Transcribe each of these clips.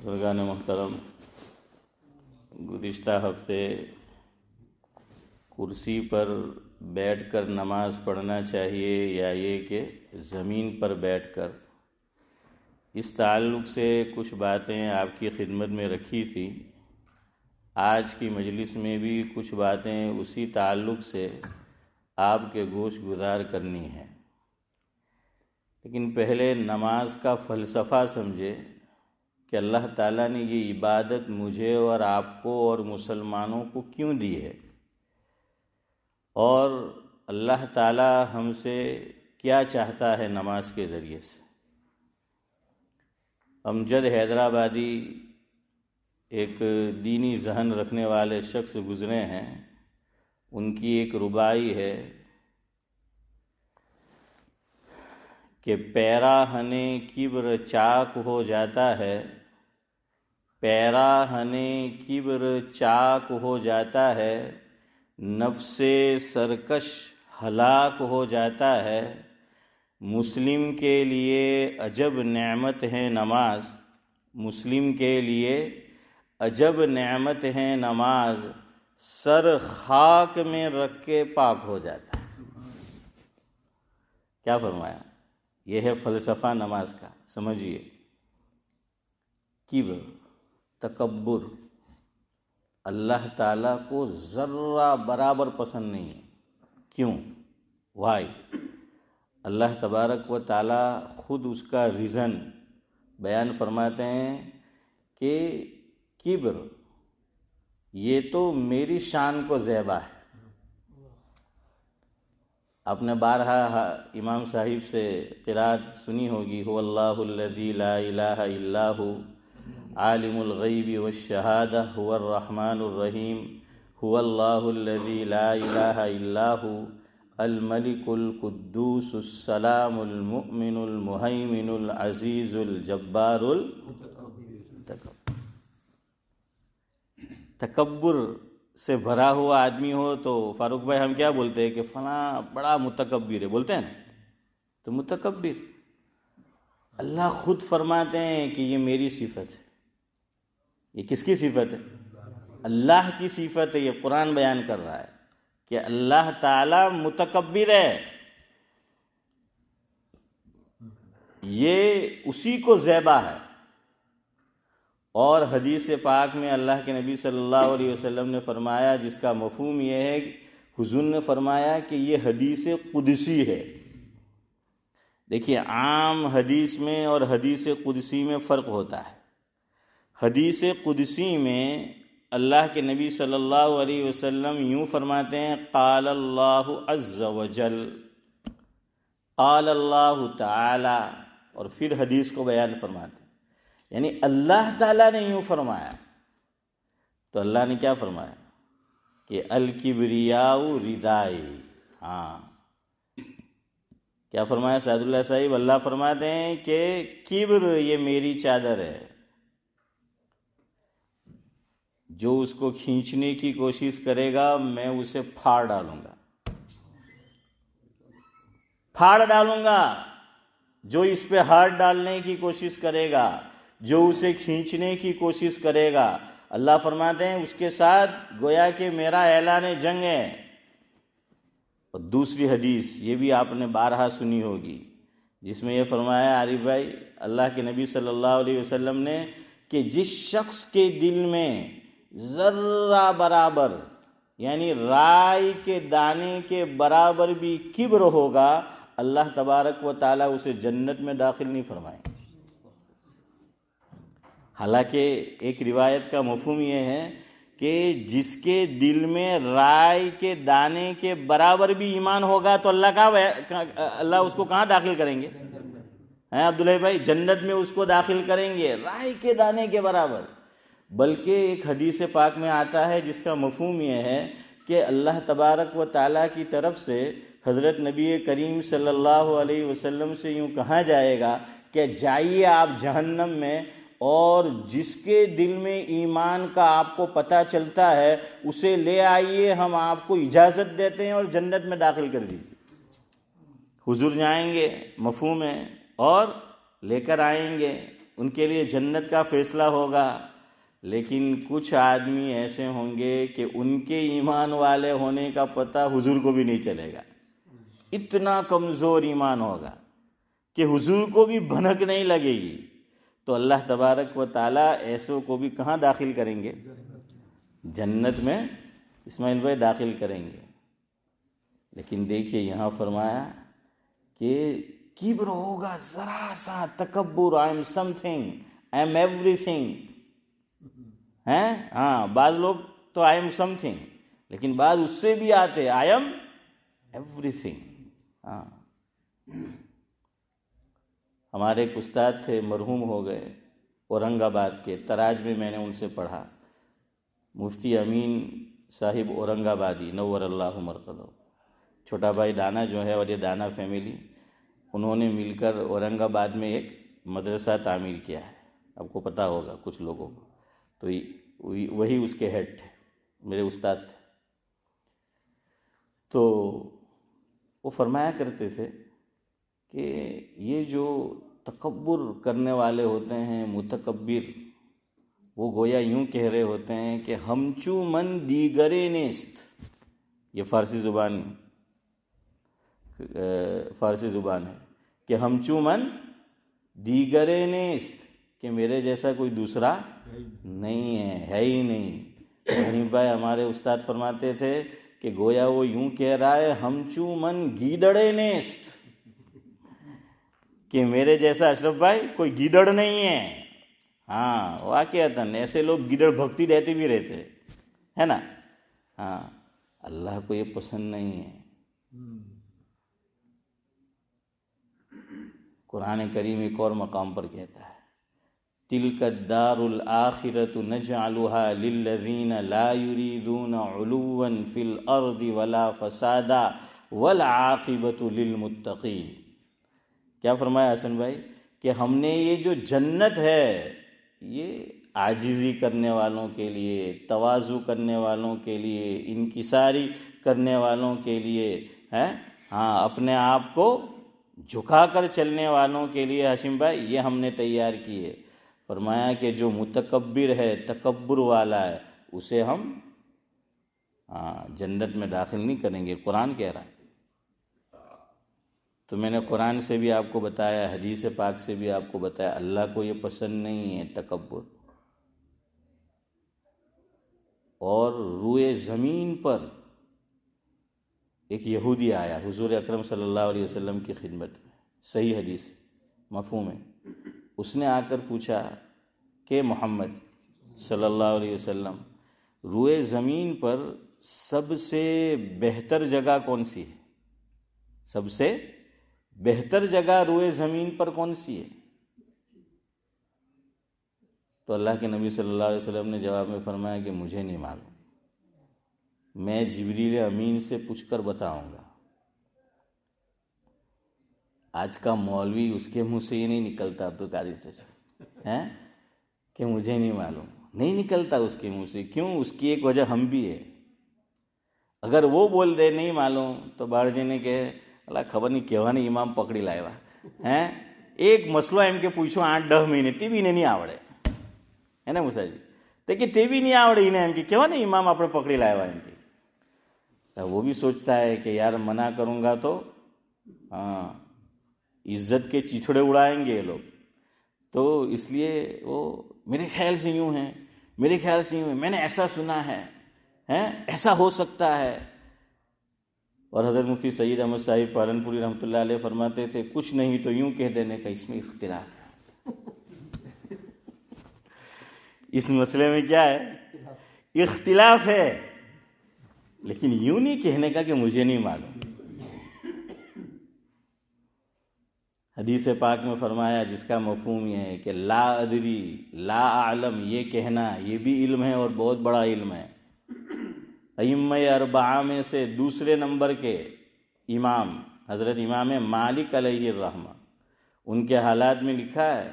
بزرگان محترم، گزشتہ ہفتے کرسی پر بیٹھ کر نماز پڑھنا چاہیے یا یہ کہ زمین پر بیٹھ کر، اس تعلق سے کچھ باتیں آپ کی خدمت میں رکھی تھی۔ آج کی مجلس میں بھی کچھ باتیں اسی تعلق سے آپ کے گوش گزار کرنی ہیں، لیکن پہلے نماز کا فلسفہ سمجھے کہ اللہ تعالیٰ نے یہ عبادت مجھے اور آپ کو اور مسلمانوں کو کیوں دی ہے، اور اللہ تعالیٰ ہم سے کیا چاہتا ہے نماز کے ذریعے سے۔ امجد حیدرآبادی ایک دینی ذہن رکھنے والے شخص گزرے ہیں، ان کی ایک ربائی ہے کہ پیراہنے کبر چاک ہو جاتا ہے، پیراہنے کبر چاک ہو جاتا ہے، نفس سرکش ہلاک ہو جاتا ہے۔ مسلم کے لیے عجب نعمت ہے نماز، مسلم کے لیے عجب نعمت ہے نماز، سر خاک میں رکھ کے پاک ہو جاتا ہے۔ کیا فرمایا؟ یہ ہے فلسفہ نماز کا، سمجھیے۔ کبر، تکبر اللہ تعالیٰ کو ذرہ برابر پسند نہیں ہے۔ کیوں؟ وائی؟ اللہ تبارک و تعالیٰ خود اس کا ریزن بیان فرماتے ہیں کہ کبر یہ تو میری شان کو زیبا ہے۔ آپ نے بارہا امام صاحب سے قرات سنی ہوگی، هو اللہ الذی لا الہ الا هو عالم الغیب والشہادہ هو الرحمن الرحیم، هو اللہ الذی لا الہ الا هو الملک القدوس السلام المؤمن المہیمن العزیز الجبار المتکبر۔ تکبر سے بھرا ہوا آدمی ہو تو فاروق بھائی ہم کیا بولتے ہیں کہ فلاں بڑا متکبر ہے، بولتے ہیں نا؟ تو متکبر اللہ خود فرماتے ہیں کہ یہ میری صفت ہے۔ یہ کس کی صفت ہے؟ اللہ کی صفت ہے۔ یہ قرآن بیان کر رہا ہے کہ اللہ تعالی متکبر ہے، یہ اسی کو زیبا ہے۔ اور حدیث پاک میں اللہ کے نبی صلی اللہ علیہ وسلم نے فرمایا، جس کا مفہوم یہ ہے، حضور نے فرمایا کہ یہ حدیث قدسی ہے۔ دیکھیے، عام حدیث میں اور حدیث قدسی میں فرق ہوتا ہے۔ حدیث قدسی میں اللہ کے نبی صلی اللہ علیہ وسلم یوں فرماتے ہیں، قال اللہ عز وجل، قال اللہ تعالی، اور پھر حدیث کو بیان فرماتے ہیں، یعنی اللہ تعالیٰ نے یوں فرمایا۔ تو اللہ نے کیا فرمایا کہ الکبریاء ردائی۔ ہاں، کیا فرمایا سعد اللہ صاحب؟ اللہ فرماتے ہیں کہ کبر یہ میری چادر ہے، جو اس کو کھینچنے کی کوشش کرے گا میں اسے پھاڑ ڈالوں گا، پھاڑ ڈالوں گا۔ جو اس پہ ہاتھ ڈالنے کی کوشش کرے گا، جو اسے کھینچنے کی کوشش کرے گا، اللہ فرماتے ہیں اس کے ساتھ گویا کہ میرا اعلان جنگ ہے۔ اور دوسری حدیث یہ بھی آپ نے بارہا سنی ہوگی، جس میں یہ فرمایا عارف بھائی، اللہ کے نبی صلی اللہ علیہ وسلم نے، کہ جس شخص کے دل میں ذرہ برابر، یعنی رائی کے دانے کے برابر بھی کبر ہوگا، اللہ تبارک و تعالیٰ اسے جنت میں داخل نہیں فرمائے۔ حالانکہ ایک روایت کا مفہوم یہ ہے کہ جس کے دل میں رائی کے دانے کے برابر بھی ایمان ہوگا تو اللہ اس کو کہاں داخل کریں گے؟ عبداللہ بھائی، جنت میں اس کو داخل کریں گے، رائی کے دانے کے برابر۔ بلکہ ایک حدیث پاک میں آتا ہے جس کا مفہوم یہ ہے کہ اللہ تبارک و تعالیٰ کی طرف سے حضرت نبی کریم صلی اللہ علیہ وسلم سے یوں کہا جائے گا کہ جائیے آپ جہنم میں، اور جس کے دل میں ایمان کا آپ کو پتہ چلتا ہے اسے لے آئیے، ہم آپ کو اجازت دیتے ہیں اور جنت میں داخل کر دیجیے۔ حضور جائیں گے، مفہوم ہے، اور لے کر آئیں گے ان کے لیے جنت کا فیصلہ ہوگا، لیکن کچھ آدمی ایسے ہوں گے کہ ان کے ایمان والے ہونے کا پتہ حضور کو بھی نہیں چلے گا، اتنا کمزور ایمان ہوگا کہ حضور کو بھی بھنک نہیں لگے گی. تو اللہ تبارک و تعالیٰ ایسوں کو بھی کہاں داخل کریں گے؟ جنت میں اسماعیل بھائی داخل کریں گے. لیکن دیکھیے یہاں فرمایا کہ کبر ہوگا، ذرا سا تکبر، I am some thing, I am every thing. ہاں بعض لوگ تو آئی ایم سم تھنگ، لیکن بعض اس سے بھی آتے آئی ایم ایوری تھنگ. ہاں ہمارے ایک استاد تھے، مرحوم ہو گئے، اورنگ آباد کے، تراج میں میں نے ان سے پڑھا، مفتی امین صاحب اورنگ آبادی نور اللہ مرقدہ. چھوٹا بھائی دانا جو ہے اور یہ دانا فیملی، انہوں نے مل کر اورنگ آباد میں ایک مدرسہ تعمیر کیا ہے، آپ کو پتہ ہوگا کچھ لوگوں کو. تو وہی اس کے ہیڈ تھے، میرے استاد تھے. تو وہ فرمایا کرتے تھے کہ یہ جو تکبر کرنے والے ہوتے ہیں، متکبر، وہ گویا یوں کہہ رہے ہوتے ہیں کہ ہمچو من دیگرے نیست. یہ فارسی زبان ہے کہ ہمچو من دیگرے نیست، کہ میرے جیسا کوئی دوسرا نہیں ہے ہی نہیں. غنی بھائی ہمارے استاد فرماتے تھے کہ گویا وہ یوں کہہ رہا ہے ہمچو من گیدڑے نیست، کہ میرے جیسا اشرف بھائی کوئی گیدڑ نہیں ہے. ہاں واقعتاً ایسے لوگ گیدڑ بھکتی رہتے بھی رہتے ہے نا. ہاں اللہ کو یہ پسند نہیں ہے. قرآن کریم ایک اور مقام پر کہتا ہے تِلْكَ الدَّارُ الْآخِرَةُ نَجْعَلُهَا لِلَّذِينَ لَا يُرِيدُونَ عُلُوًّا فِي الْأَرْضِ وَلَا فَسَادًا وَالْعَاقِبَةُ لِلْمُتَّقِينَ. کیا فرمایا حسن بھائی کہ ہم نے یہ جو جنت ہے یہ عاجزی کرنے والوں کے لیے، تواضع کرنے والوں کے لیے، انکساری کرنے والوں کے لیے ہے، ہاں اپنے آپ کو جھکا کر چلنے والوں کے لیے ہاشم بھائی یہ ہم نے تیار کی ہے. فرمایا کہ جو متکبر ہے، تکبر والا ہے، اسے ہم جنت میں داخل نہیں کریں گے، قرآن کہہ رہا ہے. تو میں نے قرآن سے بھی آپ کو بتایا، حدیث پاک سے بھی آپ کو بتایا، اللہ کو یہ پسند نہیں ہے تکبر. اور روئے زمین پر ایک یہودی آیا حضور اکرم صلی اللہ علیہ وسلم کی خدمت میں، صحیح حدیث مفہوم ہے. اس نے آ کر پوچھا کہ محمد صلی اللہ علیہ وسلم، روئے زمین پر سب سے بہتر جگہ کون سی ہے؟ سب سے بہتر جگہ روئے زمین پر کون سی ہے؟ تو اللہ کے نبی صلی اللہ علیہ وسلم نے جواب میں فرمایا کہ مجھے نہیں معلوم، میں جبریل امین سے پوچھ کر بتاؤں گا. آج کا مولوی اس کے منہ سے یہ نہیں نکلتا عبد القادر چچا کہ مجھے نہیں معلوم، نہیں نکلتا اس کے منہ سے. کیوں؟ اس کی ایک وجہ ہم بھی ہے. اگر وہ بول دے نہیں معلوم تو باہر جی نے کہے اللہ خبر نہیں کہوانی امام پکڑی لائے ایک مسئلہ એમ કે પૂછો 8-10 મહિને તે બી નહીં આવડે હે ને મુસાજી તે કે તે બી નહીં આવડે એને એમ કે કેવા ને ઇમામ આપણે પકડી લાવ્યા એમ કે. وہ بھی سوچتا ہے کہ یار منع کروں گا تو عزت کے چیچڑے اڑائیں گے یہ لوگ، تو اس لیے وہ میرے خیال سے یوں ہیں، میرے خیال سے یوں ہے، میں نے ایسا سنا ہے، ایسا ہو سکتا ہے. اور حضرت مفتی سید احمد صاحب پالنپوری رحمۃ اللہ علیہ فرماتے تھے کچھ نہیں تو یوں کہہ دینے کا اس میں اختلاف ہے. اس مسئلے میں کیا ہے؟ اختلاف ہے، لیکن یوں نہیں کہنے کا کہ مجھے نہیں معلوم. حدیث پاک میں فرمایا جس کا مفہوم یہ ہے کہ لا ادری لا اعلم، یہ کہنا یہ بھی علم ہے اور بہت بڑا علم ہے. ائمہ اربعہ میں سے دوسرے نمبر کے امام حضرت امام مالک علیہ الرحمہ، ان کے حالات میں لکھا ہے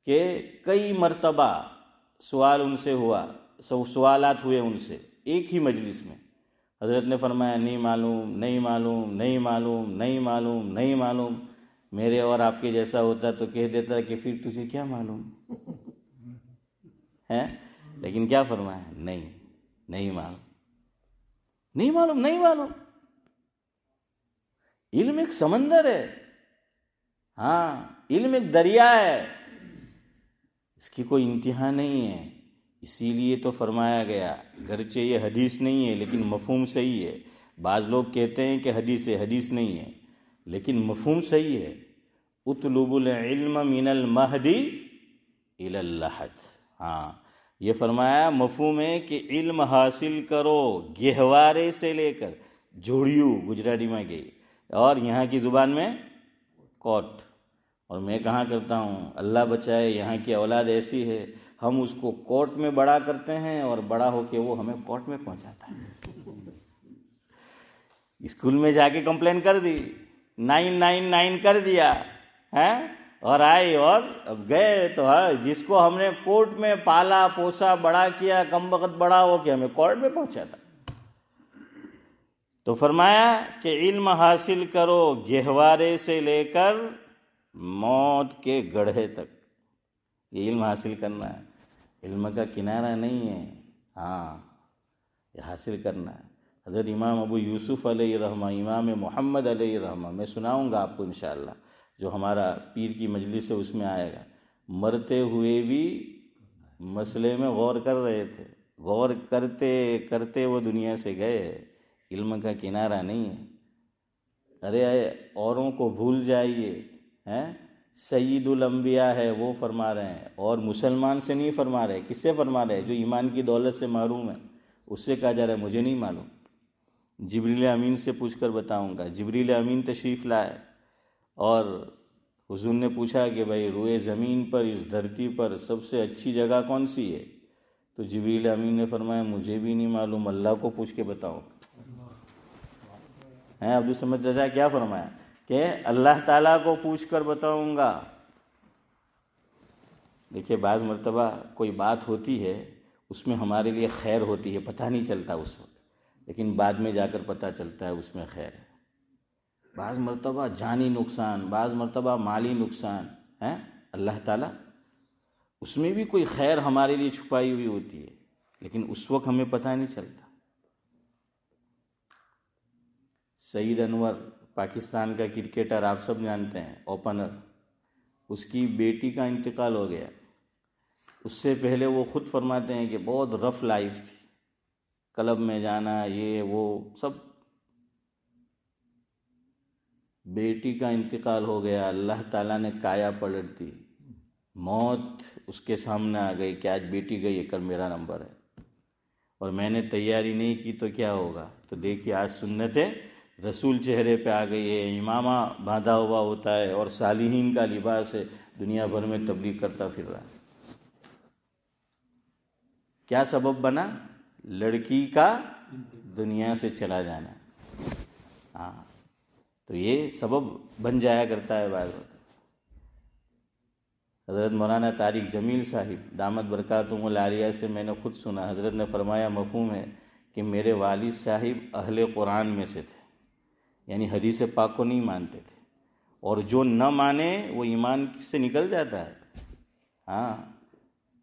کہ کئی مرتبہ سوال ان سے ہوا، سوالات ہوئے ان سے ایک ہی مجلس میں. حضرت نے فرمایا نہیں معلوم، نہیں معلوم، نہیں معلوم، نہیں معلوم، نہیں معلوم. میرے اور آپ کے جیسا ہوتا تو کہہ دیتا کہ پھر تجھے کیا معلوم ہے، لیکن کیا فرمایا؟ نہیں معلوم۔ علم ایک سمندر ہے، ہاں، علم ایک دریا ہے، اس کی کوئی انتہا نہیں ہے۔ اسی لیے تو فرمایا گیا، گرچہ یہ حدیث نہیں ہے لیکن مفہوم صحیح ہے۔ بعض لوگ کہتے ہیں کہ حدیث ہے، حدیث نہیں ہے، لیکن مفہوم صحیح ہے۔ اطلب العلم من المہدی الی اللحد، ہاں، یہ فرمایا مفہوم ہے کہ علم حاصل کرو گہوارے سے لے کر جوڑیو گجراتی میں گئی، اور یہاں کی زبان میں کوٹ۔ اور میں کہاں کرتا ہوں، اللہ بچائے، یہاں کی اولاد ایسی ہے، ہم اس کو کوٹ میں بڑا کرتے ہیں اور بڑا ہو کے وہ ہمیں کوٹ میں پہنچاتا ہے۔ اسکول میں جا کے کمپلین کر دی، 999 کر دیا ہے، اور آئے اور اب گئے تو جس کو ہم نے کوٹ میں پالا پوسا بڑا کیا، کم وقت بڑا ہو کے ہمیں کوٹ میں پہنچاتا۔ تو فرمایا کہ علم حاصل کرو گہوارے سے لے کر موت کے گڑھے تک، یہ علم حاصل کرنا ہے، علم کا کنارہ نہیں ہے، ہاں، یہ حاصل کرنا ہے۔ حضرت امام ابو یوسف علیہ رحمہ، امام محمد علیہ رحمہ، میں سناؤں گا آپ کو انشاءاللہ، جو ہمارا پیر کی مجلس ہے اس میں آئے گا، مرتے ہوئے بھی مسئلے میں غور کر رہے تھے، غور کرتے کرتے وہ دنیا سے گئے۔ علم کا کنارہ نہیں ہے۔ ارے اوروں کو بھول جائیے، ہیں، سید الانبیاء ہے وہ فرما رہے ہیں، اور مسلمان سے نہیں فرما رہے، کس سے فرما رہے؟ جو ایمان کی دولت سے محروم ہے، اس سے کہا جا رہا ہے مجھے نہیں معلوم، جبریل امین سے پوچھ کر بتاؤں گا۔ جبریل امین تشریف لائے اور حضور نے پوچھا کہ بھائی روئے زمین پر، اس دھرتی پر سب سے اچھی جگہ کون سی ہے؟ تو جبریل امین نے فرمایا مجھے بھی نہیں معلوم، اللہ کو پوچھ کے بتاؤ۔ ہیں عبدالصمد رضا کیا فرمایا کہ اللہ تعالیٰ کو پوچھ کر بتاؤں گا۔ دیکھیے بعض مرتبہ کوئی بات ہوتی ہے، اس میں ہمارے لیے خیر ہوتی ہے، پتہ نہیں چلتا اس وقت، لیکن بعد میں جا کر پتہ چلتا ہے اس میں خیر ہے۔ بعض مرتبہ جانی نقصان، بعض مرتبہ مالی نقصان ہے، اللہ تعالیٰ اس میں بھی کوئی خیر ہمارے لیے چھپائی ہوئی ہوتی ہے، لیکن اس وقت ہمیں پتہ نہیں چلتا۔ سعید انور پاکستان کا کرکٹر، آپ سب جانتے ہیں، اوپنر، اس کی بیٹی کا انتقال ہو گیا۔ اس سے پہلے وہ خود فرماتے ہیں کہ بہت رف لائف تھی، کلب میں جانا، یہ وہ سب۔ بیٹی کا انتقال ہو گیا، اللہ تعالیٰ نے کایا پلٹ دی، موت اس کے سامنے آ گئی کہ آج بیٹی گئی ہے، کل میرا نمبر ہے، اور میں نے تیاری نہیں کی تو کیا ہوگا؟ تو دیکھیے آج سنت رسول چہرے پہ آ گئی ہے، امامہ باندھا ہوا ہوتا ہے اور صالحین کا لباس ہے، دنیا بھر میں تبلیغ کرتا پھر رہا ہے۔ کیا سبب بنا؟ لڑکی کا دنیا سے چلا جانا، ہاں، تو یہ سبب بن جایا کرتا ہے بعض وقت۔ حضرت مولانا طارق جمیل صاحب دامت برکاتہم العالیہ سے میں نے خود سنا، حضرت نے فرمایا مفہوم ہے کہ میرے والد صاحب اہل قرآن میں سے تھے، یعنی حدیث پاک کو نہیں مانتے تھے، اور جو نہ مانے وہ ایمان سے نکل جاتا ہے۔ ہاں،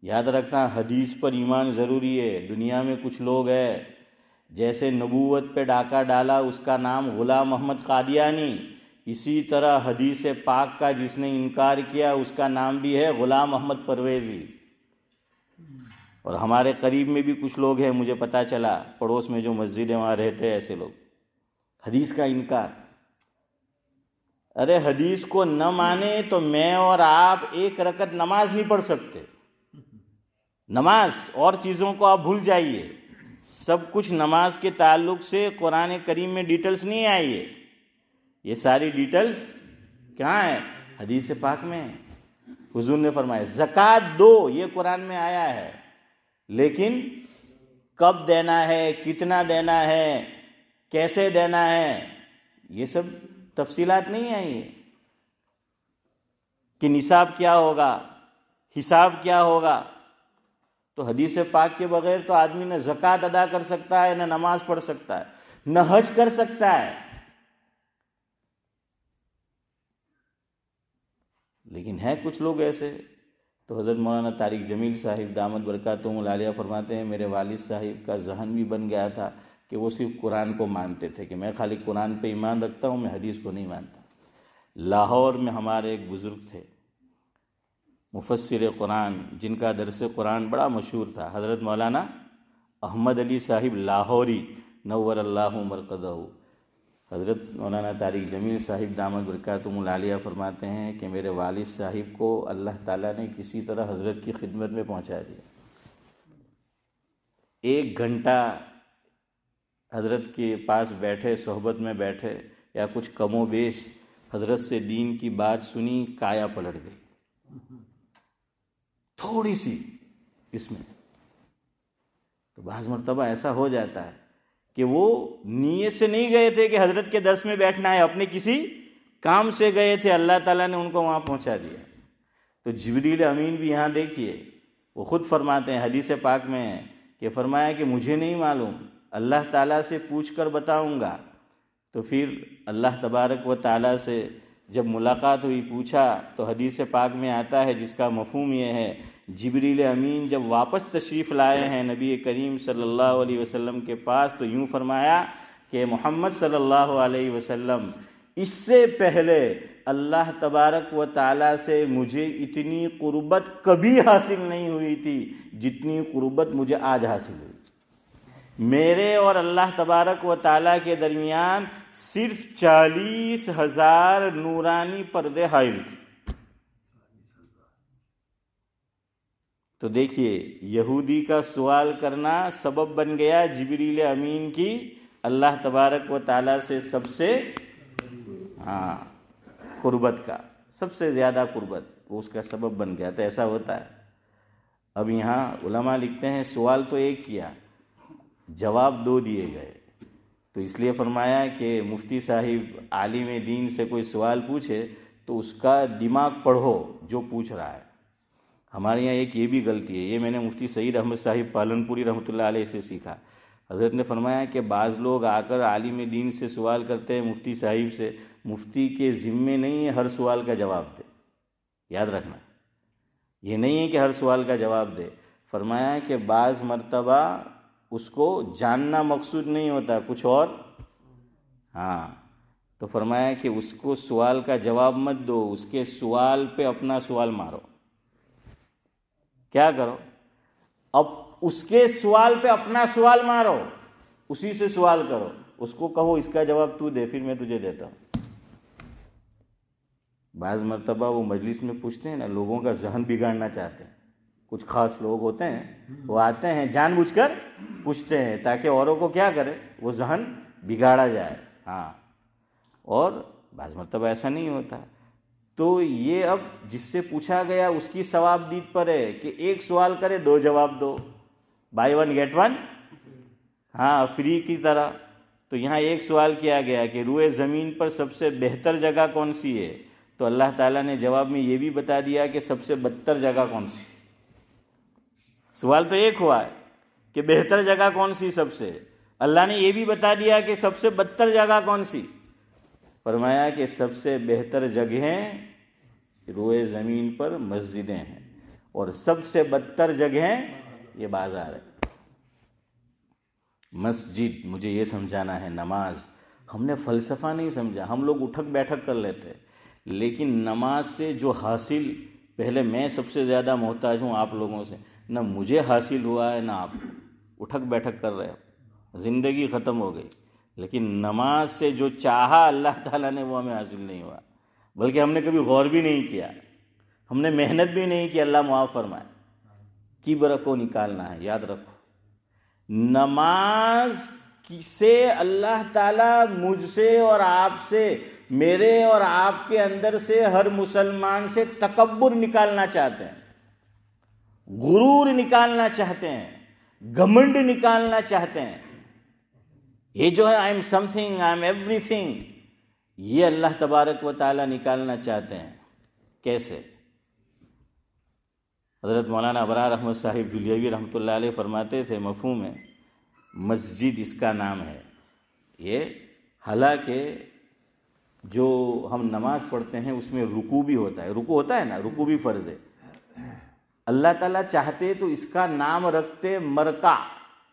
یاد رکھنا حدیث پر ایمان ضروری ہے۔ دنیا میں کچھ لوگ ہیں جیسے نبوت پہ ڈاکہ ڈالا اس کا نام غلام احمد قادیانی، اسی طرح حدیث پاک کا جس نے انکار کیا اس کا نام بھی ہے غلام احمد پرویزی۔ اور ہمارے قریب میں بھی کچھ لوگ ہیں، مجھے پتہ چلا پڑوس میں جو مسجد ہے وہاں رہتے ہیں ایسے لوگ، حدیث کا انکار۔ ارے حدیث کو نہ مانے تو میں اور آپ ایک رکعت نماز نہیں پڑھ سکتے۔ نماز اور چیزوں کو آپ بھول جائیے، سب کچھ نماز کے تعلق سے قرآن کریم میں ڈیٹیلز نہیں آئی ہے، یہ ساری ڈیٹیلز کہاں ہے؟ حدیث پاک میں۔ حضور نے فرمایا زکوٰۃ دو، یہ قرآن میں آیا ہے، لیکن کب دینا ہے، کتنا دینا ہے، کیسے دینا ہے، یہ سب تفصیلات نہیں آئی ہیں کہ نصاب کیا ہوگا، حساب کیا ہوگا۔ تو حدیث پاک کے بغیر تو آدمی نہ زکوٰۃ ادا کر سکتا ہے، نہ نماز پڑھ سکتا ہے، نہ حج کر سکتا ہے۔ لیکن ہیں کچھ لوگ ایسے. تو حضرت مولانا طارق جمیل صاحب دامت برکاتہم العالیہ فرماتے ہیں میرے والد صاحب کا ذہن بھی بن گیا تھا کہ وہ صرف قرآن کو مانتے تھے کہ میں خالی قرآن پہ ایمان رکھتا ہوں، میں حدیث کو نہیں مانتا. لاہور میں ہمارے ایک بزرگ تھے مفسر قرآن جن کا درس قرآن بڑا مشہور تھا، حضرت مولانا احمد علی صاحب لاہوری نور اللہ مرقدہ. حضرت مولانا طارق جمیل صاحب دامت برکاتہم العالیہ فرماتے ہیں کہ میرے والد صاحب کو اللہ تعالیٰ نے کسی طرح حضرت کی خدمت میں پہنچا دیا. 1 گھنٹہ حضرت کے پاس بیٹھے، صحبت میں بیٹھے یا کچھ کم و بیش حضرت سے دین کی بات سنی، کایا پلٹ گئی تھوڑی سی اس میں. تو بعض مرتبہ ایسا ہو جاتا ہے کہ وہ نیت سے نہیں گئے تھے کہ حضرت کے درس میں بیٹھنا ہے، اپنے کسی کام سے گئے تھے، اللہ تعالیٰ نے ان کو وہاں پہنچا دیا. تو جبریل امین بھی یہاں دیکھیے وہ خود فرماتے ہیں حدیث پاک میں کہ فرمایا کہ مجھے نہیں معلوم، اللہ تعالیٰ سے پوچھ کر بتاؤں گا. تو پھر اللہ تبارک و تعالیٰ سے جب ملاقات ہوئی، پوچھا، تو حدیث پاک میں آتا ہے جس کا مفہوم یہ ہے جبریل امین جب واپس تشریف لائے ہیں نبی کریم صلی اللہ علیہ وسلم کے پاس تو یوں فرمایا کہ محمد صلی اللہ علیہ وسلم اس سے پہلے اللہ تبارک و تعالیٰ سے مجھے اتنی قربت کبھی حاصل نہیں ہوئی تھی جتنی قربت مجھے آج حاصل ہوئی. میرے اور اللہ تبارک و تعالیٰ کے درمیان صرف 40,000 نورانی پردے حائل تھے. تو دیکھیے یہودی کا سوال کرنا سبب بن گیا جبریل امین کی اللہ تبارک و تعالیٰ سے سب سے قربت کا، سب سے زیادہ قربت، وہ اس کا سبب بن گیا. تو ایسا ہوتا ہے. اب یہاں علماء لکھتے ہیں سوال تو ایک کیا، جواب 2 دیے گئے. تو اس لیے فرمایا کہ مفتی صاحب عالم دین سے کوئی سوال پوچھے تو اس کا دماغ پڑھو جو پوچھ رہا ہے. ہمارے یہاں ایک یہ بھی غلطی ہے، یہ میں نے مفتی سعید احمد صاحب پالنپوری رحمۃ اللہ علیہ سے سیکھا. حضرت نے فرمایا کہ بعض لوگ آ کر عالم دین سے سوال کرتے ہیں مفتی صاحب سے، مفتی کے ذمے نہیں ہے ہر سوال کا جواب دے. یاد رکھنا، یہ نہیں ہے کہ ہر سوال کا جواب دے. فرمایا کہ بعض مرتبہ اس کو جاننا مقصود نہیں ہوتا، کچھ اور. تو فرمایا کہ اس کو سوال کا جواب مت دو، اس کے سوال پہ اپنا سوال مارو. کیا کرو؟ اب اس کے سوال پہ اپنا سوال مارو، اسی سے سوال کرو، اس کو کہو اس کا جواب تو دے، پھر میں تجھے دیتا ہوں. بعض مرتبہ وہ مجلس میں پوچھتے ہیں نا، لوگوں کا ذہن بگاڑنا چاہتے ہیں. کچھ خاص لوگ ہوتے ہیں وہ آتے ہیں جان بوجھ کر پوچھتے ہیں تاکہ اوروں کو کیا کرے، وہ ذہن بگاڑا جائے. اور بعض مرتبہ ایسا نہیں ہوتا. تو یہ اب جس سے پوچھا گیا اس کی ثواب دید پر ہے کہ ایک سوال کرے 2 جواب دو، بائی 1 گیٹ 1 فری کی طرح. تو یہاں ایک سوال کیا گیا کہ روئے زمین پر سب سے بہتر جگہ کون سی ہے، تو اللہ تعالیٰ نے جواب میں یہ بھی بتا دیا کہ سب سے بدتر جگہ کون سی. سوال تو ایک ہوا ہے کہ بہتر جگہ کون سی سب سے، اللہ نے یہ بھی بتا دیا کہ سب سے بدتر جگہ کون سی. فرمایا کہ سب سے بہتر جگہیں روئے زمین پر مسجدیں ہیں اور سب سے بدتر جگہیں یہ بازار ہے. مسجد مجھے یہ سمجھانا ہے، نماز ہم نے فلسفہ نہیں سمجھا، ہم لوگ اٹھک بیٹھک کر لیتے، لیکن نماز سے جو حاصل، پہلے میں سب سے زیادہ محتاج ہوں آپ لوگوں سے، نہ مجھے حاصل ہوا ہے نہ آپ اٹھک بیٹھک کر رہے ہو، زندگی ختم ہو گئی. لیکن نماز سے جو چاہا اللہ تعالیٰ نے وہ ہمیں حاصل نہیں ہوا، بلکہ ہم نے کبھی غور بھی نہیں کیا، ہم نے محنت بھی نہیں کی. اللہ معاف فرمائے. کبر کو نکالنا ہے، یاد رکھو. نماز سے اللہ تعالیٰ مجھ سے اور آپ سے، میرے اور آپ کے اندر سے، ہر مسلمان سے تکبر نکالنا چاہتے ہیں، غرور نکالنا چاہتے ہیں، گھمنڈ نکالنا چاہتے ہیں. یہ جو ہے I am some thing, I am every thing, یہ اللہ تبارک و تعالیٰ نکالنا چاہتے ہیں. کیسے؟ حضرت مولانا ابرار احمد صاحب دلیوی رحمۃ اللہ علیہ فرماتے تھے، مفہوم ہے، مسجد اس کا نام ہے. یہ حالانکہ جو ہم نماز پڑھتے ہیں اس میں رکوع بھی ہوتا ہے، رکوع ہوتا ہے نا، رکوع بھی فرض ہے. اللہ تعالیٰ چاہتے تو اس کا نام رکھتے مرکع،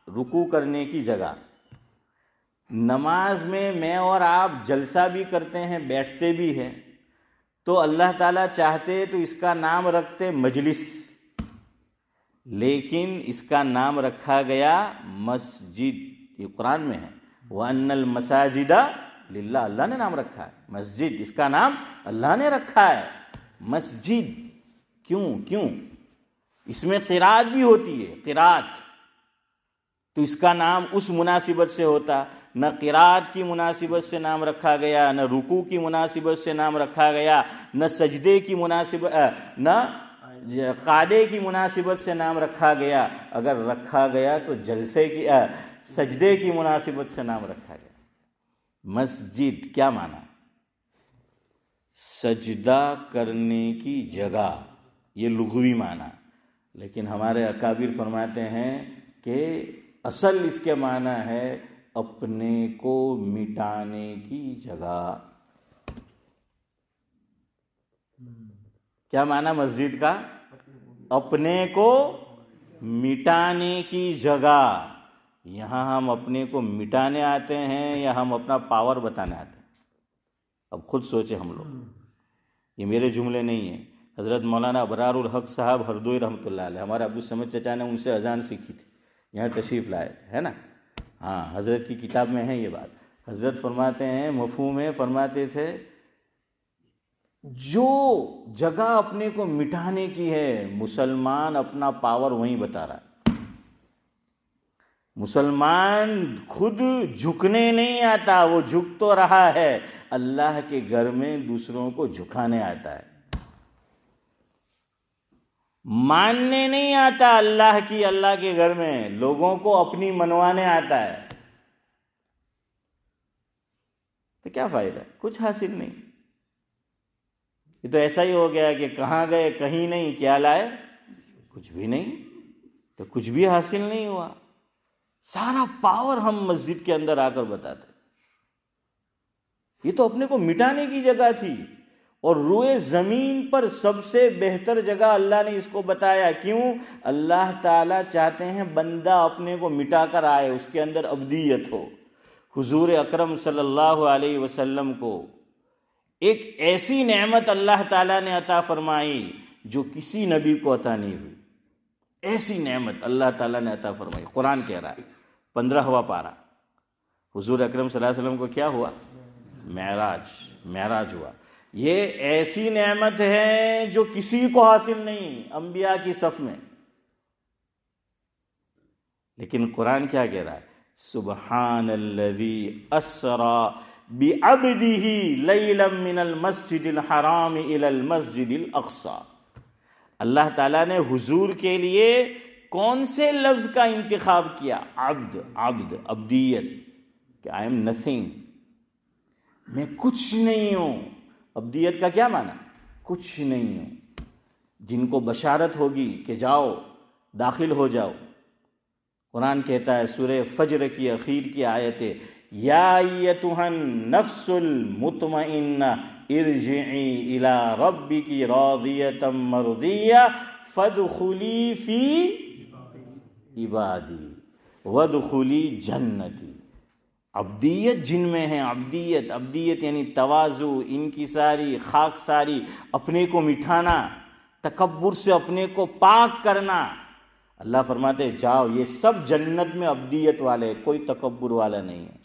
رکوع کرنے کی جگہ. نماز میں اور آپ جلسہ بھی کرتے ہیں، بیٹھتے بھی ہیں، تو اللہ تعالیٰ چاہتے تو اس کا نام رکھتے مجلس، لیکن اس کا نام رکھا گیا مسجد. یہ قرآن میں ہے، وَأَنَّ الْمَسَاجِدَ لِلَّهِ، اللہ نے نام رکھا ہے مسجد، اس کا نام اللہ نے رکھا ہے مسجد. کیوں؟ اس میں قرات بھی ہوتی ہے، قرات، تو اس کا نام اس مناسبت سے ہوتا. نہ قرات کی مناسبت سے نام رکھا گیا، نہ رکوع کی مناسبت سے نام رکھا گیا، نہ سجدے کی مناسبت، نہ قعدے کی مناسبت سے نام رکھا گیا. اگر رکھا گیا تو جلسے کی سجدے کی مناسبت سے نام رکھا گیا. مسجد کیا معنی؟ سجدہ کرنے کی جگہ، یہ لغوی معنی. لیکن ہمارے اکابر فرماتے ہیں کہ اصل اس کے معنی ہے اپنے کو مٹانے کی جگہ. کیا معنی مسجد کا؟ اپنے کو مٹانے کی جگہ. یہاں ہم اپنے کو مٹانے آتے ہیں یا ہم اپنا پاور بتانے آتے ہیں؟ اب خود سوچیں ہم لوگ. یہ میرے جملے نہیں ہیں، حضرت مولانا ابرار الحق صاحب ہردوئی رحمۃ اللہ علیہ، ہمارے عبدالصمد چچا نے ان سے اذان سیکھی تھی، یہاں تشریف لائے تھے، ہے نا. ہاں، حضرت کی کتاب میں ہے یہ بات. حضرت فرماتے ہیں، مفہوم ہے، فرماتے تھے جو جگہ اپنے کو مٹانے کی ہے، مسلمان اپنا پاور وہیں بتا رہا ہے. مسلمان خود جھکنے نہیں آتا، وہ جھک تو رہا ہے، اللہ کے گھر میں دوسروں کو جھکانے آتا ہے. ماننے نہیں آتا اللہ کی، اللہ کے گھر میں لوگوں کو اپنی منوانے آتا ہے. تو کیا فائدہ؟ کچھ حاصل نہیں. یہ تو ایسا ہی ہو گیا کہ کہاں گئے، کہیں نہیں، کیا لائے، کچھ بھی نہیں. تو کچھ بھی حاصل نہیں ہوا. سارا پاور ہم مسجد کے اندر آ کر بتاتے. یہ تو اپنے کو مٹانے کی جگہ تھی، اور روئے زمین پر سب سے بہتر جگہ اللہ نے اس کو بتایا. کیوں؟ اللہ تعالیٰ چاہتے ہیں بندہ اپنے کو مٹا کر آئے، اس کے اندر ابدیت ہو. حضور اکرم صلی اللہ علیہ وسلم کو ایک ایسی نعمت اللہ تعالیٰ نے عطا فرمائی جو کسی نبی کو عطا نہیں ہوئی. ایسی نعمت اللہ تعالیٰ نے عطا فرمائی. قرآن کہہ رہا ہے، 15واں پارہ. حضور اکرم صلی اللہ علیہ وسلم کو کیا ہوا؟ معراج ہوا. یہ ایسی نعمت ہے جو کسی کو حاصل نہیں انبیاء کی صف میں. لیکن قرآن کیا کہہ رہا ہے؟ سبحان الذی اسری بعبدہ لیلا من المسجد الحرام الی المسجد الاقصی. اللہ تعالیٰ نے حضور کے لیے کون سے لفظ کا انتخاب کیا؟ عبد، عبدیت، کہ آئی ایم نتھنگ، میں کچھ نہیں ہوں. عبدیت کا کیا معنی؟ کچھ نہیں ہوں. جن کو بشارت ہوگی کہ جاؤ، داخل ہو جاؤ. قرآن کہتا ہے سورہ فجر کی اخیر کی آیت ہے، یا ایتھا النفس المطمئنہ ارجعی الی ربک راضیۃ مرضیہ فادخلی فی عبادی وادخلی جنتی. عبدیت جن میں ہے. عبدیت یعنی تواضع، انکساری، خاکساری، اپنے کو مٹھانا، تکبر سے اپنے کو پاک کرنا. اللہ فرماتے جاؤ، یہ سب جنت میں عبدیت والے، کوئی تکبر والا نہیں ہے.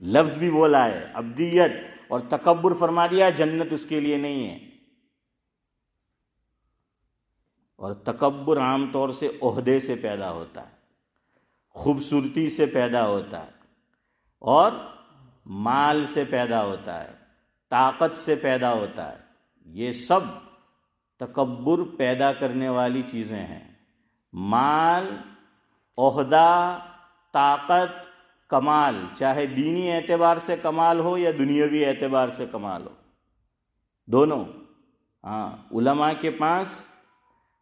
لفظ بھی بولا ہے عبدیت، اور تکبر فرما دیا جنت اس کے لیے نہیں ہے. اور تکبر عام طور سے عہدے سے پیدا ہوتا ہے، خوبصورتی سے پیدا ہوتا ہے، اور مال سے پیدا ہوتا ہے، طاقت سے پیدا ہوتا ہے. یہ سب تکبر پیدا کرنے والی چیزیں ہیں. مال، عہدہ، طاقت، کمال، چاہے دینی اعتبار سے کمال ہو یا دنیاوی اعتبار سے کمال ہو، دونوں. ہاں، علماء کے پاس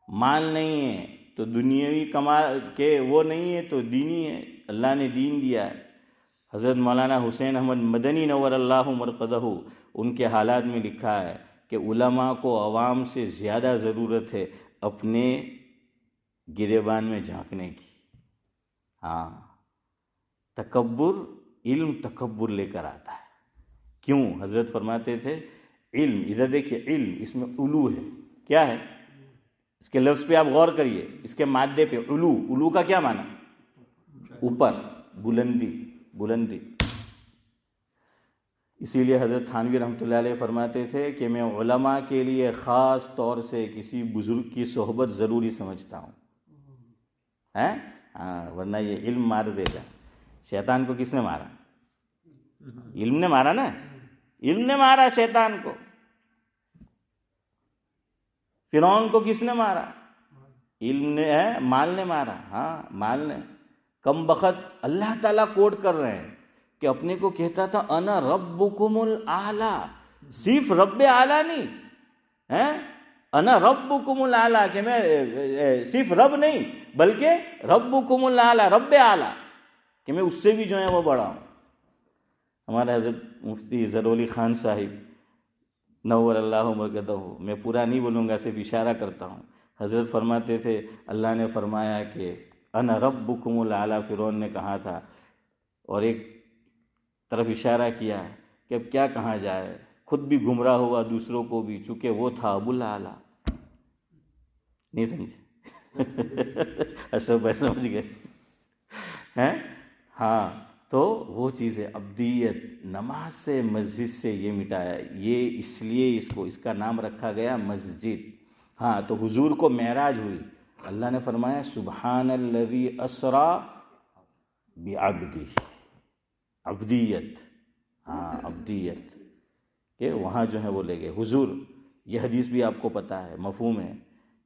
مال نہیں ہے تو دنیاوی کمال کے وہ نہیں ہے تو دینی ہے، اللہ نے دین دیا ہے. حضرت مولانا حسین احمد مدنی نور اللہ مرقدہ ان کے حالات میں لکھا ہے کہ علماء کو عوام سے زیادہ ضرورت ہے اپنے گریبان میں جھانکنے کی. ہاں، تکبر، علم تکبر لے کر آتا ہے. کیوں؟ حضرت فرماتے تھے علم، ادھر دیکھیے، علم اس میں علو ہے. کیا ہے؟ اس کے لفظ پہ آپ غور کریے، اس کے مادے پہ علو. علو کا کیا معنی؟ اوپر، بلندی، بلندی. اسی لیے حضرت تھانوی رحمۃ اللہ علیہ فرماتے تھے کہ میں علماء کے لیے خاص طور سے کسی بزرگ کی صحبت ضروری سمجھتا ہوں. ہاں، ورنہ یہ علم مار دے گا. شیطان کو کس نے مارا؟ علم نے مارا نا، علم نے مارا شیطان کو. فرعون کو کس نے مارا؟ علم نے، مال نے مارا. ہاں، مال نے. کم بخت اللہ تعالیٰ کوٹ کر رہے ہیں کہ اپنے کو کہتا تھا انا ربکم الاعلی. صرف رب اعلیٰ نہیں، انا ربکم الاعلی، کہ میں صرف رب نہیں بلکہ ربکم الاعلی، رب اعلیٰ، کہ میں اس سے بھی جو ہے وہ بڑا ہوں. ہمارے حضرت مفتی ضروری خان صاحب نور اللہ مرقدہ، میں پورا نہیں بولوں گا، صرف اشارہ کرتا ہوں. حضرت فرماتے تھے اللہ نے فرمایا کہ انا ربکم الاعلی، فرعون نے کہا تھا، اور ایک طرف اشارہ کیا کہ اب کیا کہا جائے، خود بھی گمراہ ہوا، دوسروں کو بھی، چونکہ وہ تھا ابو الاعلی. نہیں سمجھے؟ اشرف بھائی سمجھ گئے ہیں؟ ہاں، تو وہ چیز ہے ابدیت. نماز سے، مسجد سے یہ مٹایا. یہ اس لیے اس کا نام رکھا گیا مسجد. ہاں، تو حضور کو معراج ہوئی، اللہ نے فرمایا سبحان الذی اسری بعبدہ. عبدیت، ہاں، عبدیت، کہ وہاں جو ہے وہ لے گئے حضور. یہ حدیث بھی آپ کو پتہ ہے، مفہوم ہے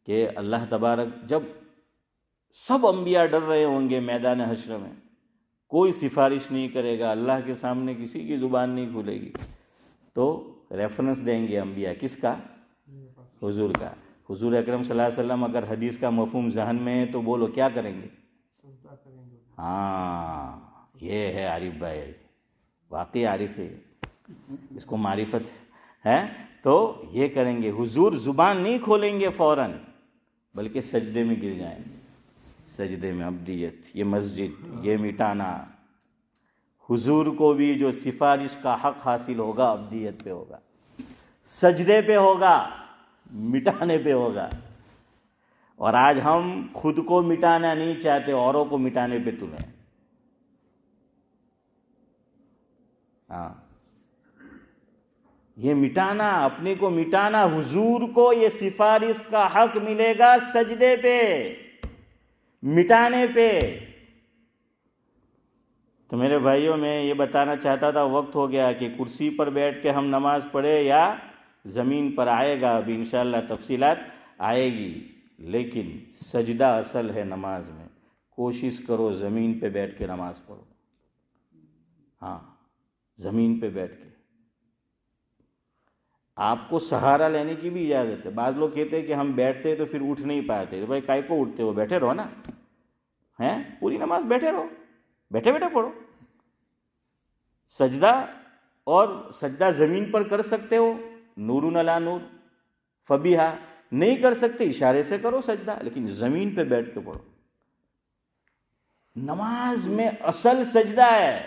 کہ اللہ تبارک جب سب انبیاء ڈر رہے ہوں گے میدان حشر میں، کوئی سفارش نہیں کرے گا، اللہ کے سامنے کسی کی زبان نہیں کھلے گی، تو ریفرنس دیں گے انبیاء. کس کا؟ حضور کا. حضور اکرم صلی اللہ علیہ وسلم اگر حدیث کا مفہوم ذہن میں ہے تو بولو کیا کریں گے؟ سجدہ کریں گے. ہاں، یہ ہے عارف بھائی، واقعی عارف ہے، اس کو معرفت ہے. تو یہ کریں گے. حضور زبان نہیں کھولیں گے فوراً، بلکہ سجدے میں گر جائیں گے. سجدے میں عبدیت، یہ مسجد، یہ مٹانا. حضور کو بھی جو سفارش کا حق حاصل ہوگا عبدیت پہ ہوگا، سجدے پہ ہوگا، مٹانے پہ ہوگا. اور آج ہم خود کو مٹانا نہیں چاہتے، اوروں کو مٹانے پہ تلے. ہاں، یہ مٹانا، اپنے کو مٹانا. حضور کو یہ سفارش کا حق ملے گا سجدے پہ، مٹانے پہ. تو میرے بھائیوں، میں یہ بتانا چاہتا تھا، وقت ہو گیا کہ کرسی پر بیٹھ کے ہم نماز پڑھے یا زمین پر. آئے گا ابھی انشاءاللہ، تفصیلات آئے گی، لیکن سجدہ اصل ہے نماز میں. کوشش کرو زمین پہ بیٹھ کے نماز پڑھو. ہاں، زمین پہ بیٹھ کے. آپ کو سہارا لینے کی بھی اجازت ہے. بعض لوگ کہتے ہیں کہ ہم بیٹھتے تو پھر اٹھ نہیں پاتے. بھائی کائے کو اٹھتے ہو؟ بیٹھے رہو نا، ہیں؟ پوری نماز بیٹھے رہو، بیٹھے بیٹھے پڑھو. سجدہ، اور سجدہ زمین پر کر سکتے ہو، نور علی نور، فبیہا. نہیں کر سکتے اشارے سے کرو سجدہ، لیکن زمین پہ بیٹھ کے پڑھو. نماز میں اصل سجدہ ہے.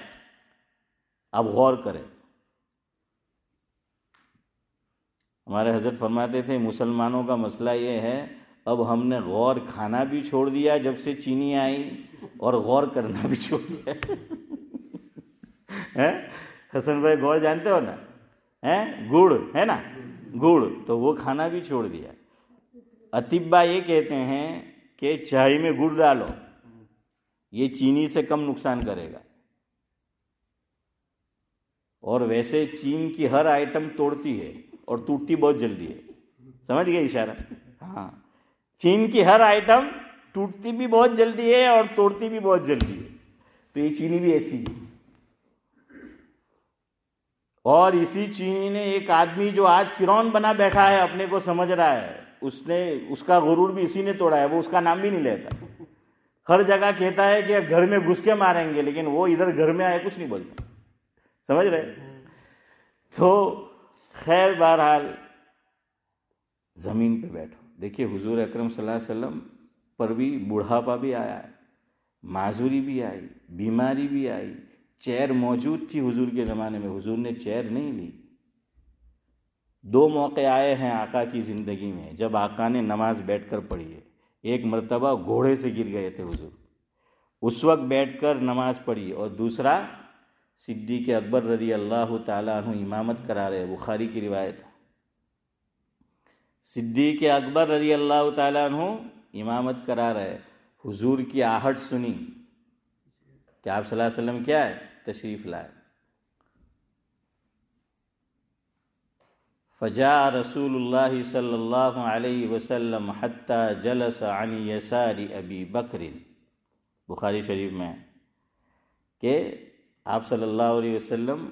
اب غور کریں. ہمارے حضرت فرماتے تھے مسلمانوں کا مسئلہ یہ ہے، اب ہم نے غور کھانا بھی چھوڑ دیا جب سے چینی آئی، اور غور کرنا بھی چھوڑ دیا. حسن بھائی غور جانتے ہو نا؟ گڑ ہے نا، گڑ، تو وہ کھانا بھی چھوڑ دیا. اطباء یہ کہتے ہیں کہ چائے میں گڑ ڈالو، یہ چینی سے کم نقصان کرے گا. اور ویسے چین کی ہر آئٹم توڑتی ہے اور ٹوٹتی بہت جلدی ہے. سمجھ گئے اشارہ؟ ہاں، چین کی ہر آئٹم ٹوٹتی بھی بہت جلدی ہے اور توڑتی بھی بہت جلدی ہے. تو یہ چینی بھی ایسی ہے. اور اسی چینی نے ایک آدمی جو آج فرعون بنا بیٹھا ہے، اپنے کو سمجھ رہا ہے، اس کا غرور بھی اسی نے توڑا ہے. وہ اس کا نام بھی نہیں لیتا. ہر جگہ کہتا ہے کہ گھر میں گھس کے ماریں گے، لیکن وہ ادھر گھر میں آئے کچھ نہیں بولتا، سمجھ رہے؟ تو خیر بہرحال زمین پہ بیٹھو. دیکھیے حضور اکرم صلی اللہ علیہ وسلم پر بھی بڑھاپا بھی آیا ہے، معذوری بھی آئی، بیماری بھی آئی، چیئر موجود تھی حضور کے زمانے میں، حضور نے چیئر نہیں لی. 2 موقع آئے ہیں آقا کی زندگی میں جب آقا نے نماز بیٹھ کر پڑھی ہے. ایک مرتبہ گھوڑے سے گر گئے تھے حضور، اس وقت بیٹھ کر نماز پڑھی، اور دوسرا صدیق اکبر رضی اللہ تعالیٰ عنہ امامت کرا رہے، بخاری کی روایت ہے. صدیق اکبر رضی اللہ تعالیٰ عنہ امامت کرا رہے، حضور کی آہٹ سنی کہ آپ صلی اللہ علیہ وسلم کیا ہے، تشریف لائے. فجاء رسول اللہ صلی اللہ علیہ وسلم حتی جلس عن یسار ابی بکر، بخاری شریف میں کہ آپ صلی اللہ علیہ وسلم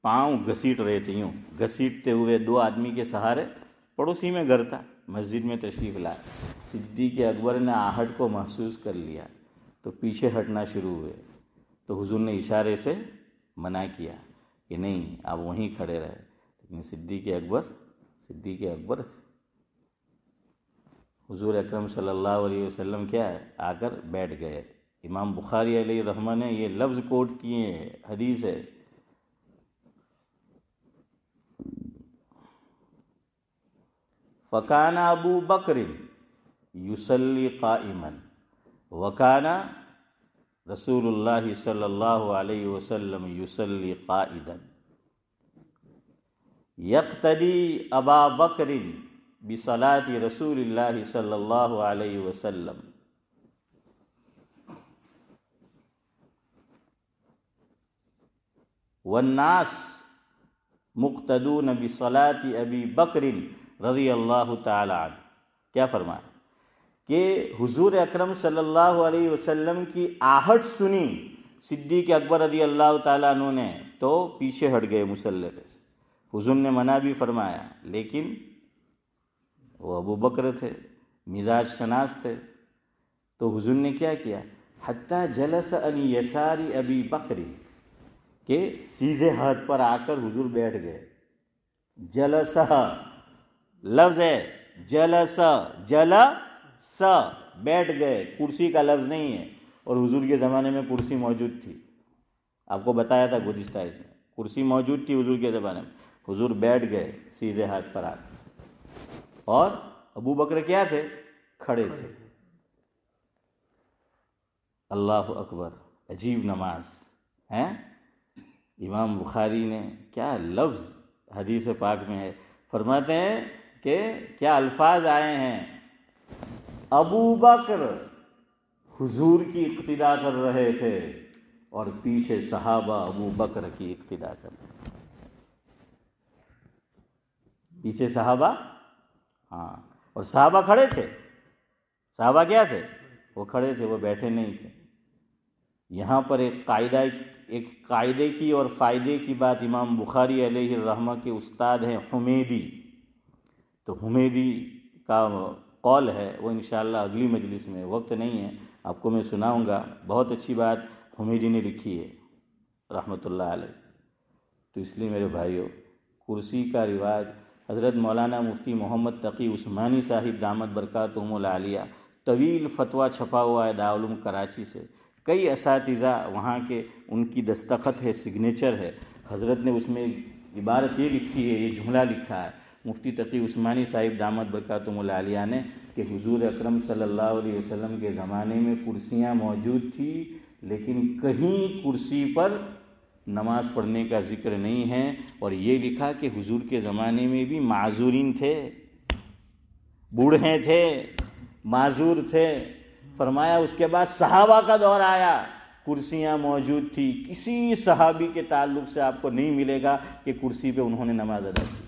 پاؤں گھسیٹ رہے تھے، یوں گھسیٹتے ہوئے 2 آدمی کے سہارے، پڑوسی میں گھر تھا، مسجد میں تشریف لائے. صدیق اکبر نے آہٹ کو محسوس کر لیا تو پیچھے ہٹنا شروع ہوئے، تو حضور نے اشارے سے منع کیا کہ نہیں آپ وہیں کھڑے رہے، لیکن صدیق اکبر حضور اکرم صلی اللہ علیہ وسلم کیا ہے، آ کر بیٹھ گئے. امام بخاری علیہ رحمہ نے یہ لفظ کوٹ کیے ہیں، حدیث ہے. فَكَانَ أَبُو بَكْرٍ يُصَلِّي قَائِمًا وَكَانَ رسول اللہ صلی اللہ علیہ وسلم يُصَلِّي قَائِدًا يَقْتَدِي أَبَا بَكْرٍ بِصَلَاةِ رسول اللہ صلی اللہ علیہ وسلم. والناس مقتدون بصلاة ابی بکر رضی اللہ تعالی عنہ. کیا فرمایا کہ حضور اکرم صلی اللہ علیہ وسلم کی آہٹ سنی صدیق اکبر رضی اللہ تعالیٰ عنہ نے تو پیچھے ہٹ گئے مصلی پہ. حضور نے منع بھی فرمایا، لیکن وہ ابو بکر تھے، مزاج شناس تھے، تو حضور نے کیا کیا، حتی جلس عن یسار ابی بکر، کہ سیدھے ہاتھ پر آ کر حضور بیٹھ گئے. جلسہ لفظ ہے، جلس بیٹھ گئے، کرسی کا لفظ نہیں ہے. اور حضور کے زمانے میں کرسی موجود تھی، آپ کو بتایا تھا گزشتہ اس میں، کرسی موجود تھی حضور کے زمانے میں. حضور بیٹھ گئے سیدھے ہاتھ پر آ کر، اور ابو بکر کیا تھے، کھڑے تھے. اللہ اکبر، عجیب نماز ہے. امام بخاری نے کیا لفظ حدیث پاک میں ہے، فرماتے ہیں کہ کیا الفاظ آئے ہیں، ابو بکر حضور کی اقتدا کر رہے تھے اور پیچھے صحابہ ابو بکر کی اقتدا کر رہے تھے. پیچھے صحابہ، ہاں، اور صحابہ کھڑے تھے. صحابہ کیا تھے، وہ کھڑے تھے، وہ بیٹھے نہیں تھے. یہاں پر ایک قاعدے کی اور فائدے کی بات امام بخاری علیہ الرحمہ کے استاد ہیں حمیدی. تو حمیدی کا قول ہے، وہ انشاءاللہ اگلی مجلس میں، وقت نہیں ہے، آپ کو میں سناؤں گا. بہت اچھی بات حمیدی نے لکھی ہے رحمۃ اللہ علیہ. تو اس لیے میرے بھائیوں، کرسی کا رواج حضرت مولانا مفتی محمد تقی عثمانی صاحب دامت برکاتہم العالیہ، طویل فتویٰ چھپا ہوا ہے دارالعلوم کراچی سے، کئی اساتذہ وہاں کے، ان کی دستخط ہے، سگنیچر ہے. حضرت نے اس میں عبارت یہ لکھی ہے، یہ جملہ لکھا ہے مفتی تقی عثمانی صاحب دامت برکاتہم العالیہ نے، کہ حضور اکرم صلی اللہ علیہ وسلم کے زمانے میں کرسیاں موجود تھی، لیکن کہیں کرسی پر نماز پڑھنے کا ذکر نہیں ہے. اور یہ لکھا کہ حضور کے زمانے میں بھی معذورین تھے، بوڑھے تھے، معذور تھے. فرمایا اس کے بعد صحابہ کا دور آیا، کرسیاں موجود تھی، کسی صحابی کے تعلق سے آپ کو نہیں ملے گا کہ کرسی پہ انہوں نے نماز ادا کی.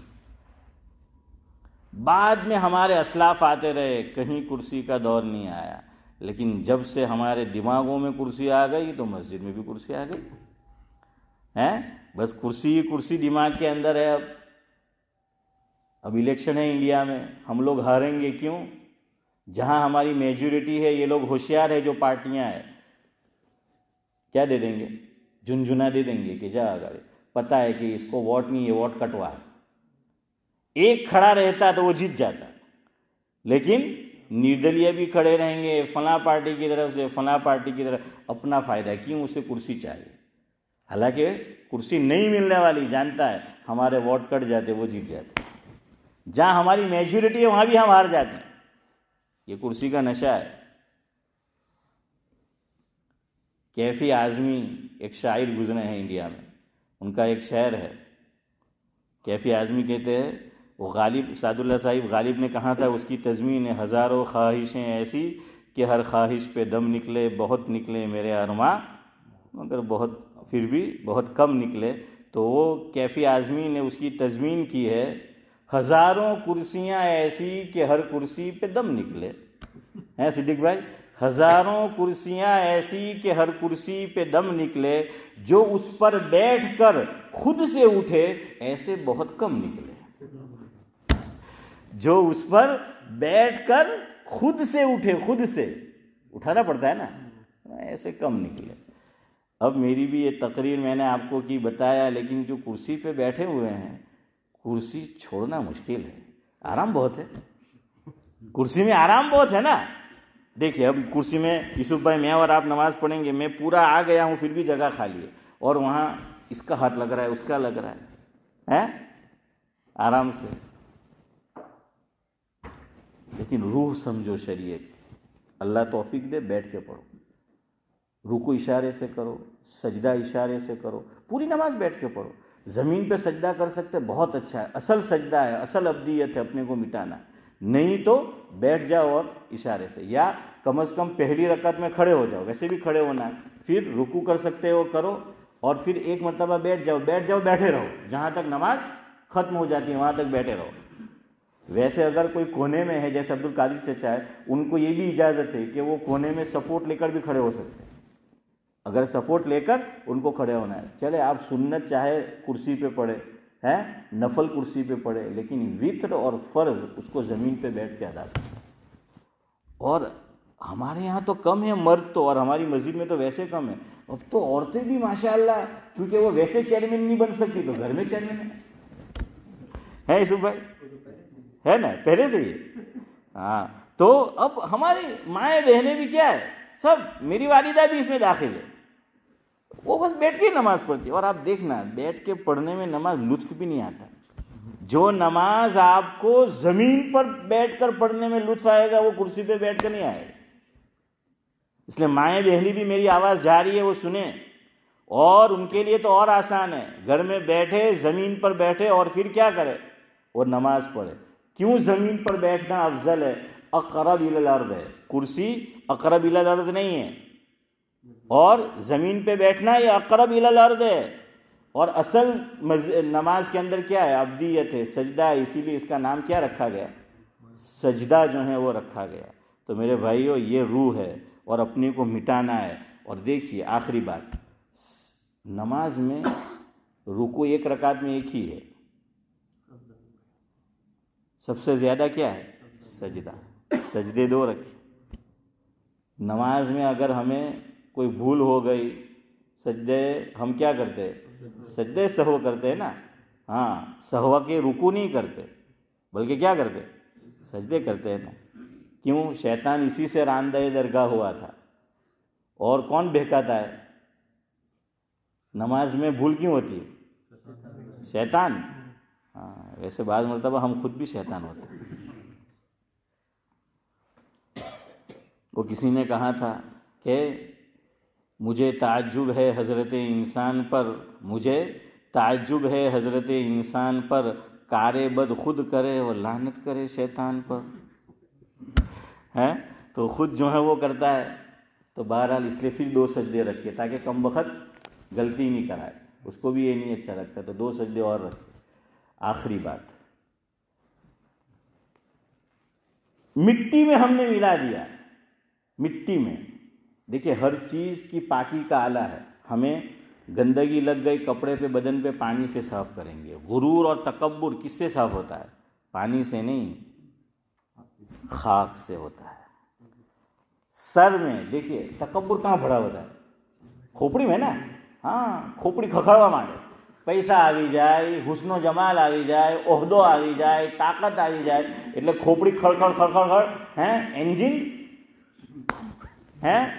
بعد میں ہمارے اسلاف آتے رہے، کہیں کرسی کا دور نہیں آیا. لیکن جب سے ہمارے دماغوں میں کرسی آ گئی تو مسجد میں بھی کرسی آ گئی ہے. بس کرسی دماغ کے اندر ہے. اب الیکشن ہے انڈیا میں، ہم لوگ ہاریں گے، کیوں؟ جہاں ہماری میجورٹی ہے، یہ لوگ ہوشیار ہے جو پارٹیاں ہیں، کیا دے دیں گے؟ جنجنا دے دیں گے کہ جا اگر پتہ ہے کہ اس کو ووٹ نہیں، یہ ووٹ کٹوا ہے، ایک کھڑا رہتا تو وہ جیت جاتا، لیکن نردلیہ بھی کھڑے رہیں گے، فلاں پارٹی کی طرف سے فلاں پارٹی کی طرف، اپنا فائدہ، کیوں؟ اسے کرسی چاہیے، حالانکہ کرسی نہیں ملنے والی، جانتا ہے ہمارے ووٹ کٹ جاتے، وہ جیت جاتے، جہاں ہماری میجورٹی ہے وہاں بھی ہم ہار جاتے ہیں، یہ کرسی کا نشہ ہے۔ کیفی اعظمی ایک شاعر گزرے ہیں انڈیا میں، ان کا ایک شعر ہے، کیفی اعظمی کہتے ہیں، وہ غالب سعد اللہ صاحب غالب نے کہا تھا، اس کی تضمین ہے، ہزاروں خواہشیں ایسی کہ ہر خواہش پہ دم نکلے، بہت نکلے میرے ارماں مگر بہت پھر بھی بہت کم نکلے۔ تو وہ کیفی اعظمی نے اس کی تضمین کی ہے، ہزاروں کرسیاں ایسی کہ ہر کرسی پہ دم نکلے، ہیں صدیق بھائی؟ ہزاروں کرسیاں ایسی کہ ہر کرسی پہ دم نکلے، جو اس پر بیٹھ کر خود سے اٹھے ایسے بہت کم نکلے، جو اس پر بیٹھ کر خود سے اٹھے، خود سے اٹھانا پڑتا ہے نا، ایسے کم نکلے۔ اب میری بھی یہ تقریر میں نے آپ کو کی بتایا، لیکن جو کرسی پہ بیٹھے ہوئے ہیں، کرسی چھوڑنا مشکل ہے، آرام بہت ہے، کرسی میں آرام بہت ہے نا۔ دیکھیے اب کرسی میں یوسف بھائی، میں اور آپ نماز پڑھیں گے، میں پورا آ گیا ہوں، پھر بھی جگہ خالی ہے، اور وہاں اس کا ہاتھ لگ رہا ہے، اس کا لگ رہا ہے، آرام سے۔ لیکن روح سمجھو شریعت، اللہ توفیق دے، بیٹھ کے پڑھو، رکوع اشارے سے کرو، سجدہ اشارے سے کرو، پوری نماز بیٹھ کے پڑھو۔ زمین پہ سجدہ کر سکتے بہت اچھا ہے، اصل سجدہ ہے، اصل ابدیت ہے، اپنے کو مٹانا، نہیں تو بیٹھ جاؤ اور اشارے سے، یا کم از کم پہلی رکعت میں کھڑے ہو جاؤ، ویسے بھی کھڑے ہونا ہے، پھر رکوع کر سکتے ہو کرو، اور پھر ایک مرتبہ بیٹھ جاؤ، بیٹھے رہو، جہاں تک نماز ختم ہو جاتی ہے وہاں تک بیٹھے رہو۔ ویسے اگر کوئی کونے میں ہے، جیسے عبد القادر چچا ہے، ان کو یہ بھی اجازت ہے کہ وہ کونے میں سپورٹ لے کر بھی کھڑے ہو سکتے ہیں، اگر سپورٹ لے کر ان کو کھڑے ہونا ہے، چلے آپ سنت چاہے کرسی پہ پڑھے ہیں، نفل کرسی پہ پڑھے، لیکن وتر اور فرض اس کو زمین پہ بیٹھ کے ادا کریں۔ اور ہمارے یہاں تو کم ہے مرد تو، اور ہماری مسجد میں تو ویسے کم ہے، اب تو عورتیں بھی ماشاءاللہ، چونکہ وہ ویسے چیئرمین نہیں بن سکتی تو گھر میں چیئرمین ہے یوسف بھائی، ہے نا، پہلے سے ہی۔ ہاں، تو اب ہماری مائیں بہنیں بھی کیا ہے، سب، میری والدہ بھی اس میں داخل ہے، وہ بس بیٹھ کے نماز پڑھتی ہے۔ اور آپ دیکھنا، بیٹھ کے پڑھنے میں نماز لطف بھی نہیں آتا، جو نماز آپ کو زمین پر بیٹھ کر پڑھنے میں لطف آئے گا، وہ کرسی پہ بیٹھ کر نہیں آئے گا۔ اس لیے مائیں بہنیں بھی میری آواز جا رہی ہے وہ سنیں، اور ان کے لیے تو اور آسان ہے، گھر میں بیٹھے، زمین پر بیٹھے، اور پھر کیا کرے، وہ نماز پڑھے۔ کیوں زمین پر بیٹھنا افضل ہے؟ اقرب الی الارض ہے، کرسی اقرب الی الارض نہیں ہے، اور زمین پہ بیٹھنا یہ اقرب الی الارض ہے۔ اور اصل نماز کے اندر کیا ہے؟ ابدیت ہے، سجدہ ہے، اسی لیے اس کا نام کیا رکھا گیا؟ سجدہ جو ہے وہ رکھا گیا۔ تو میرے بھائیو، یہ روح ہے اور اپنے کو مٹانا ہے۔ اور دیکھیے آخری بات، نماز میں رکوع ایک رکعت میں ایک ہی ہے، سب سے زیادہ کیا ہے؟ سجدہ، سجدے دو رکھے۔ نماز میں اگر ہمیں کوئی بھول ہو گئی، سجدے ہم کیا کرتے؟ سجدے سہو کرتے ہیں نا، ہاں، سہو کے رکوع نہیں کرتے، بلکہ کیا کرتے؟ سجدے کرتے ہیں نا۔ کیوں؟ شیطان اسی سے راندہ درگاہ ہوا تھا۔ اور کون بہکاتا ہے نماز میں؟ بھول کیوں ہوتی ہے؟ شیطان۔ ہاں، ویسے بعض مرتبہ ہم خود بھی شیطان ہوتے ہیں۔ وہ کسی نے کہا تھا کہ مجھے تعجب ہے حضرت انسان پر، مجھے تعجب ہے حضرت انسان پر، کار بد خود کرے اور لعنت کرے شیطان پر، ہے تو خود جو ہے وہ کرتا ہے۔ تو بہرحال اس لیے پھر دو سجدے رکھے تاکہ کم وقت غلطی نہیں کرائے، اس کو بھی یہ نہیں اچھا لگتا، تو دو سجدے اور رکھے۔ آخری بات، مٹی میں ہم نے ملا دیا، مٹی میں دیکھیں ہر چیز کی پاکی کا آلہ ہے، ہمیں گندگی لگ گئی کپڑے پہ، بدن پہ، پانی سے صاف کریں گے۔ غرور اور تکبر کس سے صاف ہوتا ہے؟ پانی سے نہیں، خاک سے ہوتا ہے. سر میں دیکھیے تکبر کہاں بڑا ہوتا ہے؟ کھوپڑی میں نا. ہاں کھوپڑی کھکھڑوا مانڈے. પૈસા આવી જાય, હુસ્નો જમાલ આવી જાય, ઓહદો આવી જાય, તાકાત આવી જાય એટલે ખોપડી ખળખળ ખળખળ ખળ. હે એન્જિન હે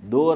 2